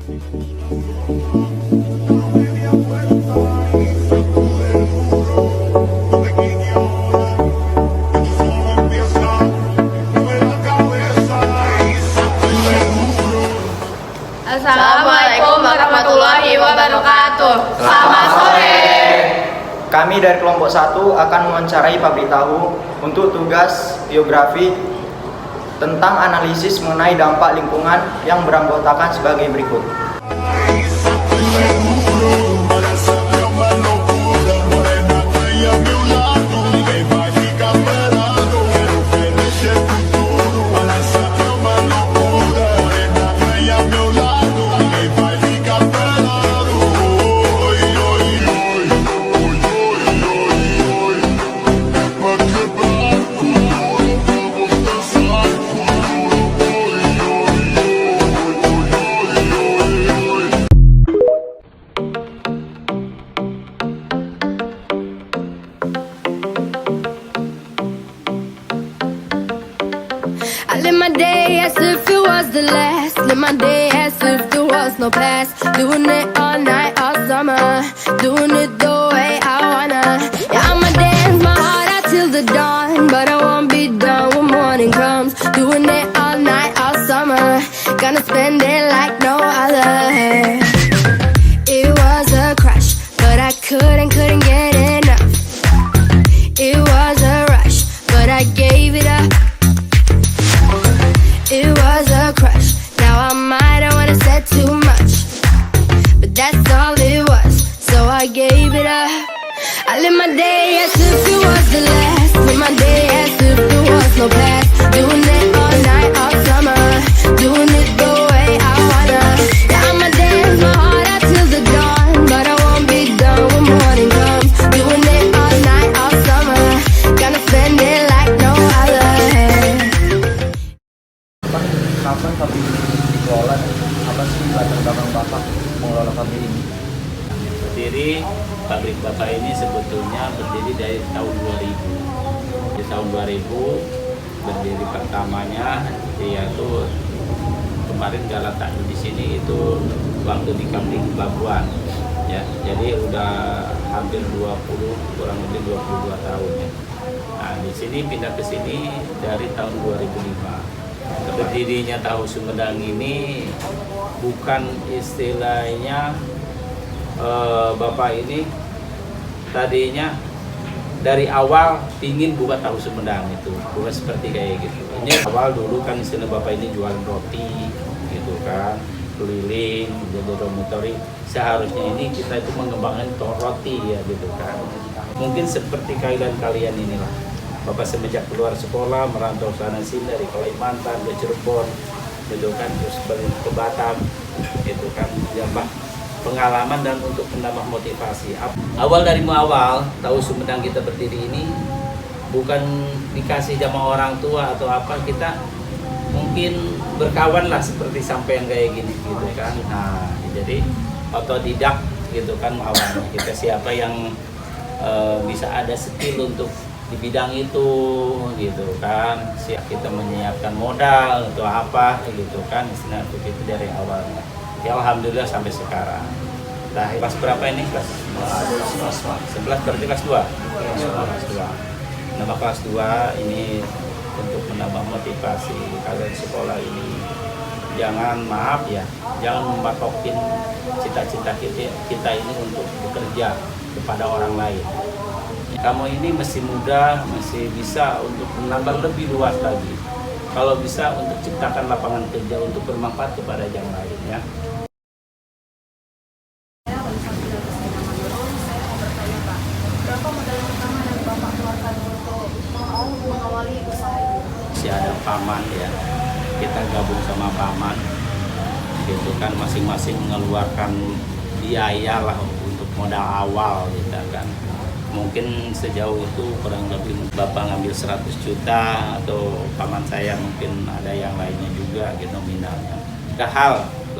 Assalamualaikum warahmatullahi wabarakatuh. Selamat sore. Kami dari kelompok 1 akan mewawancarai pabrik tahu untuk tugas biografi tentang analisis mengenai dampak lingkungan yang beranggotakan sebagai berikut. I live my day as if it was the last. Live my day as if there was no past. Doing it all night, all summer. Doing it the way I wanna. Yeah, I'ma dance my heart out till the dawn. But I won't be done when morning comes. Doing it all night, all summer. Gonna spend it like no other. It was a crush, but I couldn't get enough. It was a rush, but I gave it up. It was a crush. Now I might have wanna said too much, but that's all it was, so I gave it up. I live my day as if it was the last. Live my day as if there was no past. Doing it all night, all summer. Doing it the way I wanna. Yeah, I'ma dance my heart out till the dawn, but I won't be done when morning comes. Doing it all night, all summer. Gonna spend it like no other. Kapan pabrik ini dikelola? Apa sih latar belakang Bapak mengelola pabrik ini? Berdiri, pabrik Bapak ini sebetulnya berdiri dari tahun 2000. Di tahun 2000 berdiri pertamanya yaitu kemarin gala takjil di sini itu waktu di Kampung Pelabuhan. Ya, jadi udah hampir 20, kurang lebih 22 tahun ya. Nah, di sini pindah ke sini dari tahun 2005. Berdirinya tahu Sumedang ini bukan istilahnya Bapak ini tadinya dari awal pingin buka tahu Sumedang, itu bukan seperti kayak gitu. Ini awal dulu kan istilah Bapak ini jualan roti gitu kan, keliling jadi dormitory. Seharusnya ini kita itu mengembangkan roti ya gitu kan. Mungkin seperti kalian inilah. Bapak semenjak keluar sekolah merantau sana sini dari Kalimantan ke Cirebon, gitu kan, terus balik ke Batam, gitu kan, menambah pengalaman dan untuk menambah motivasi. Awal dari awal tahu Sumedang kita berdiri ini bukan dikasih sama orang tua atau apa, kita mungkin berkawan lah seperti sampai yang kayak gini, gitu kan. Nah, jadi otodidak gitu kan awalnya, kita siapa yang bisa ada skill untuk di bidang itu gitu kan, siap kita menyiapkan modal atau apa gitu kan, istilah itu dari awalnya ya. Alhamdulillah sampai sekarang. Nah, kelas berapa ini? Kelas 11 berarti kelas 2? Kelas 2. Nama kelas 2 ini untuk menambah motivasi kalian sekolah ini. Jangan, maaf ya, jangan membatokin cita-cita kita ini untuk bekerja kepada orang lain. Kamu ini masih muda, masih bisa untuk menambah lebih luas lagi. Kalau bisa untuk ciptakan lapangan kerja untuk bermanfaat kepada yang lain ya. Berapa modal pertama yang Bapak keluarkan untuk mau mengawali usaha ini? Masih ada paman ya, kita gabung sama paman, gitu kan, masing-masing mengeluarkan biaya lah untuk modal awal gitu kan. Mungkin sejauh itu kurang lebih Bapak ngambil 100 juta atau paman saya mungkin ada yang lainnya juga gitu nominalnya. Ada hal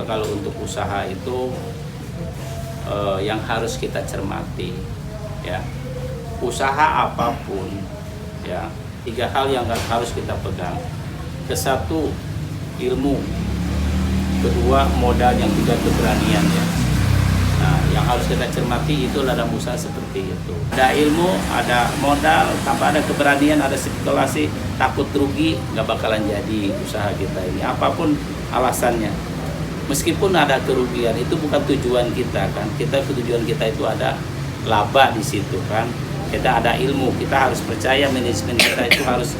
kalau untuk usaha itu yang harus kita cermati ya. Usaha apapun ya, 3 hal yang harus kita pegang. Kesatu ilmu, kedua modal, yang ketiga keberanian ya. Nah, yang harus kita cermati itu dalam usaha seperti itu. Ada ilmu, ada modal, tanpa ada keberanian, ada spekulasi, takut rugi, nggak bakalan jadi usaha kita ini. Apapun alasannya, meskipun ada kerugian, itu bukan tujuan kita kan. Tujuan kita itu ada laba di situ kan. Kita ada ilmu, kita harus percaya manajemen kita itu harus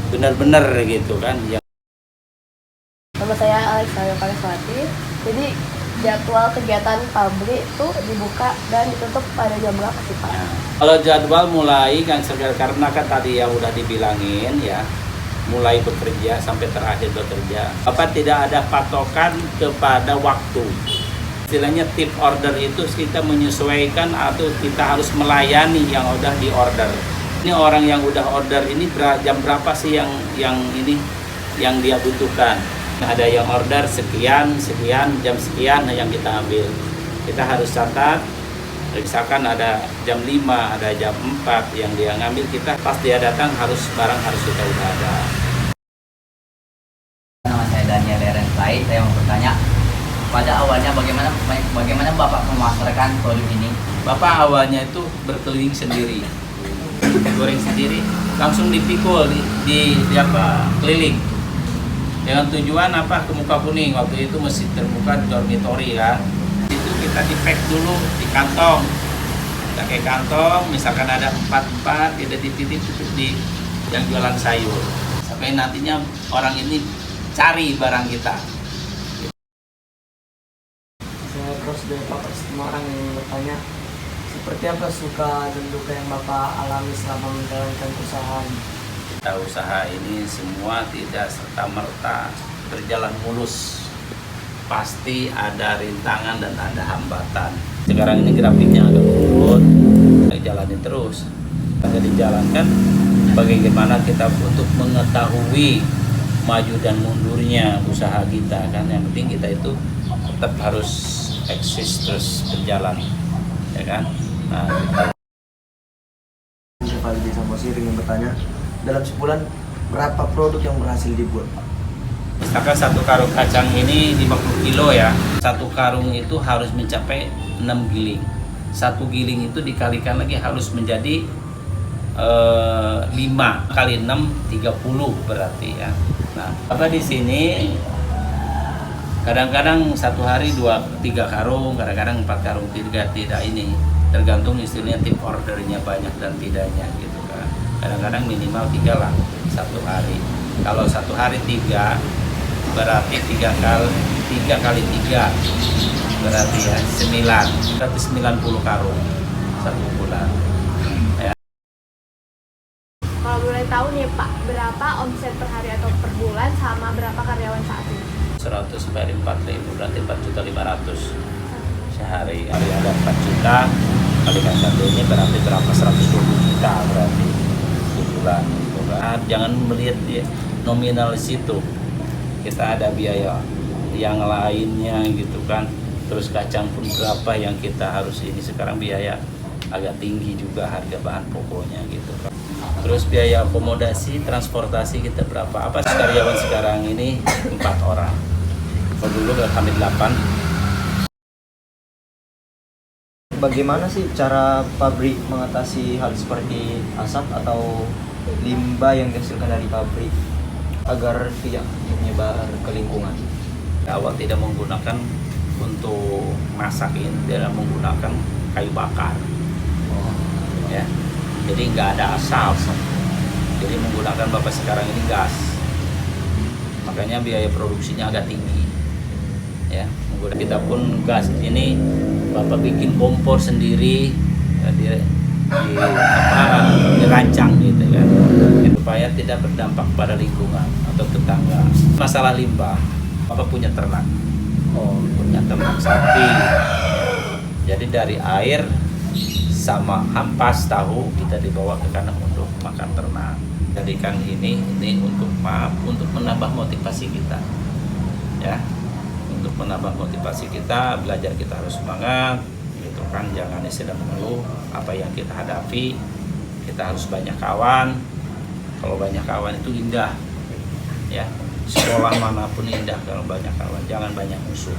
benar-benar gitu kan. Nama saya Alexandra Pareswati. Jadi jadwal kegiatan pabrik itu dibuka dan ditutup pada jam berapa sih Pak? Nah, kalau jadwal mulai kan karena kan tadi yang udah dibilangin ya, mulai bekerja sampai terakhir bekerja. Apa tidak ada patokan kepada waktu. Istilahnya tip order itu kita menyesuaikan atau kita harus melayani yang udah di order. Ini orang yang udah order ini jam berapa sih yang ini yang dia butuhkan. Ada yang order sekian, jam sekian yang kita ambil. Kita harus catat, misalkan ada jam 5, ada jam 4 yang dia ngambil, kita pas dia datang barang harus kita udah ada. Nama saya Daniel Lerenslai, saya mau bertanya, pada awalnya bagaimana Bapak memasarkan produk ini? Bapak awalnya itu berkeliling sendiri, goreng sendiri, langsung dipikul di apa keliling. Dengan tujuan apa, ke Muka Kuning, waktu itu masih terbuka di dormitory ya. Itu kita di-pack dulu di kantong. Kita pakai kantong, misalkan ada 4 tidak dititip di yang jualan sayur. Sampai nantinya orang ini cari barang kita. Saya terus dari Bapak Semarang yang bertanya, seperti apa suka dan duka yang Bapak alami selama menjalankan usaha ini? Usaha ini semua tidak serta-merta berjalan mulus. Pasti ada rintangan dan ada hambatan. Sekarang ini grafiknya agak turun, jalani terus. Agar dijalankan, bagaimana kita untuk mengetahui maju dan mundurnya usaha kita kan. Yang penting kita itu tetap harus eksis terus berjalan, ya kan. Nah, Pak Aldi Samosir ingin bertanya, dalam sebulan berapa produk yang berhasil dibuat? misalkan satu karung kacang ini 50 kilo ya, satu karung itu harus mencapai 6 giling. Satu giling itu dikalikan lagi harus menjadi 5 kali 6 30 berarti ya. Nah, apa di sini kadang-kadang satu hari 2-3 karung, kadang-kadang 4 karung, tidak ini tergantung istilahnya tip ordernya banyak dan tidaknya gitu kan. Kadang-kadang minimal 3 lah satu hari. Kalau satu hari 3 berarti 3 kali 3 berarti ya 9, berarti 90 karung satu bulan. Kalau boleh tahu nih Pak, berapa omset per hari atau per bulan sama berapa karyawan saat ini? 100 kali 4.000 berarti 4.500.000 sehari. Kalau ada 4 juta kalikan satunya berarti berapa, 120 juta berarti sebulan. Jangan melihat dia nominal di situ. Kita ada biaya yang lainnya gitu kan. Terus kacang pun berapa yang kita harus ini. Sekarang biaya agak tinggi juga harga bahan pokoknya gitu kan. Terus biaya akomodasi, transportasi kita berapa? Apa karyawan sekarang ini 4 orang. Kalau dulu kami 8. Bagaimana sih cara pabrik mengatasi hal seperti asap atau limbah yang dihasilkan dari pabrik agar tidak menyebar ke lingkungan? Awal tidak menggunakan untuk masak ini, tidak menggunakan kayu bakar. Ya. Jadi nggak ada asap. Jadi menggunakan bapak sekarang ini gas. Makanya biaya produksinya agak tinggi. Ya, kita pun gas ini bapak bikin kompor sendiri, ya, dirancang gitu kan, supaya tidak berdampak pada lingkungan atau tetangga. Masalah limbah, bapak punya ternak, punya ternak sapi. Jadi dari air sama ampas tahu kita dibawa ke kandang untuk makan ternak. Jadikan ini untuk menambah motivasi kita, ya. Untuk menambah motivasi kita, belajar kita harus semangat gitu kan, jangan sedang mengeluh apa yang kita hadapi. Kita harus banyak kawan. Kalau banyak kawan itu indah ya, sekolah manapun indah kalau banyak kawan, jangan banyak musuh.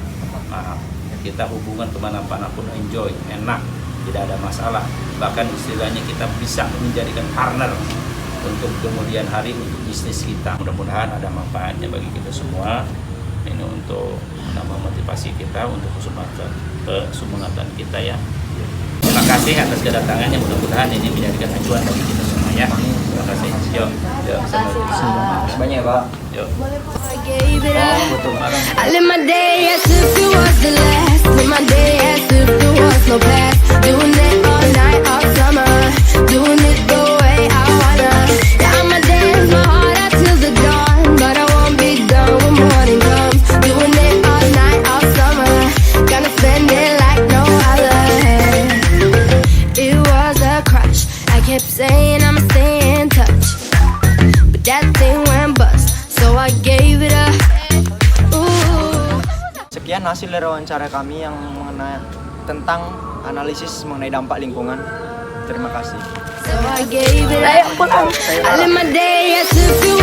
Maaf, kita hubungan kemana-mana pun enjoy, enak, tidak ada masalah. Bahkan istilahnya kita bisa menjadikan partner untuk kemudian hari untuk bisnis kita. Mudah-mudahan ada manfaatnya bagi kita semua. Ini untuk menambah motivasi kita untuk kesumangatan kita ya. Terima kasih atas kedatangannya. Mudah-mudahan ini menjadikan acuan bagi kita semua ya. Terima kasih. Yuk, Banyak Pak. yuk. I gave it up. I live my day as if it was the last. Live my day as if there was no past. Doing it all night, all summer. Doing it the way I wanna. Yeah, I'ma dance my heart out till the dawn, but I won't be done when morning comes. Doing it all night, all summer. Gonna spend it like no other. It was a crush. I kept saying I'ma stay in touch, but that thing went bust. So I gave it up. Ooh. Sekian hasil dari wawancara kami yang mengenai tentang analisis mengenai dampak lingkungan. Terima kasih. So I gave it up. I live my day as if it